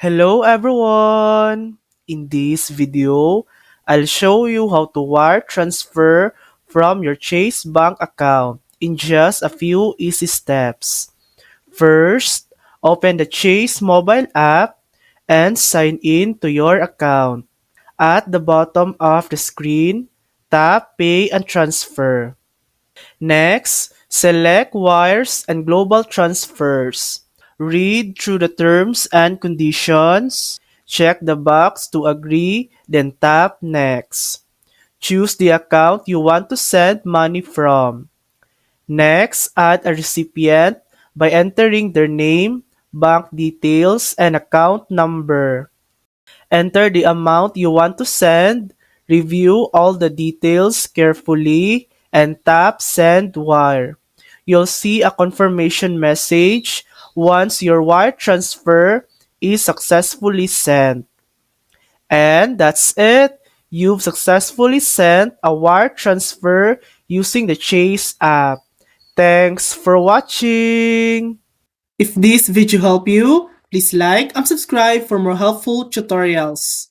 Hello everyone! In this video, I'll show you how to wire transfer from your Chase Bank account in just a few easy steps. First, open the Chase mobile app and sign in to your account. At the bottom of the screen, tap Pay and Transfer. Next, select Wires and Global Transfers. Read through the terms and conditions. Check the box to agree, then tap Next. Choose the account you want to send money from. Next, add a recipient by entering their name, bank details, and account number. Enter the amount you want to send, review all the details carefully, and tap Send Wire. You'll see a confirmation message once your wire transfer is successfully sent. And that's it. You've successfully sent a wire transfer using the Chase app. Thanks for watching. If this video helped you, please like and subscribe for more helpful tutorials.